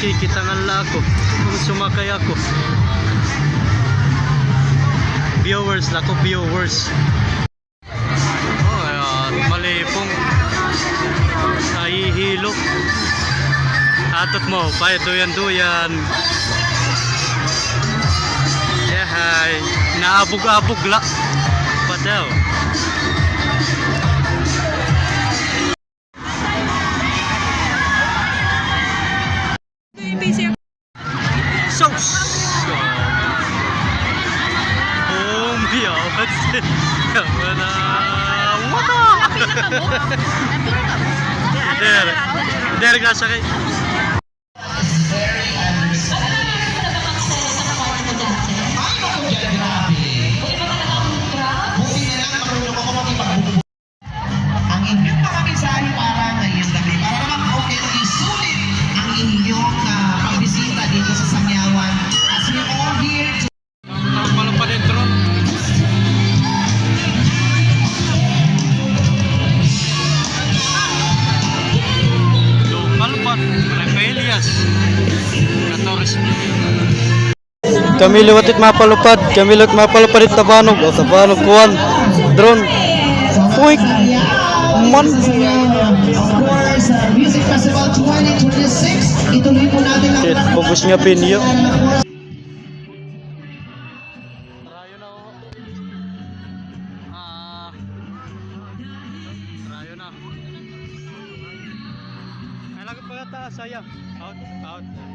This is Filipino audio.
Kikitangan lang ako kung sumakay ako. Viewers lang ko, viewers. Oh, ayan, malipong nahihilo. Atot mo, pay duyan-duyan. Yahay, naabog-abog la. Padaw. Sauce. Oh, biawat. Kamana. Wata. Der gasa kay. Ang inyong mga mensahe para ngayong gabi, para naman okay isulit ang inyong pagbisita dito sa Sangyawan. As we all here to Palang pa dentro. Lokal pa, Repelias. 14. Kami liwatit mapalupad, kami liwat mapalupad at tabanog, o tabanog kuwan, drone, puik, man. of course, Music Festival 2026. Ituloy po natin ang Shit, bagus nga pinyo. Rayo na o. Rayo na. Ay, lagi pa yata, sayang. Out, out.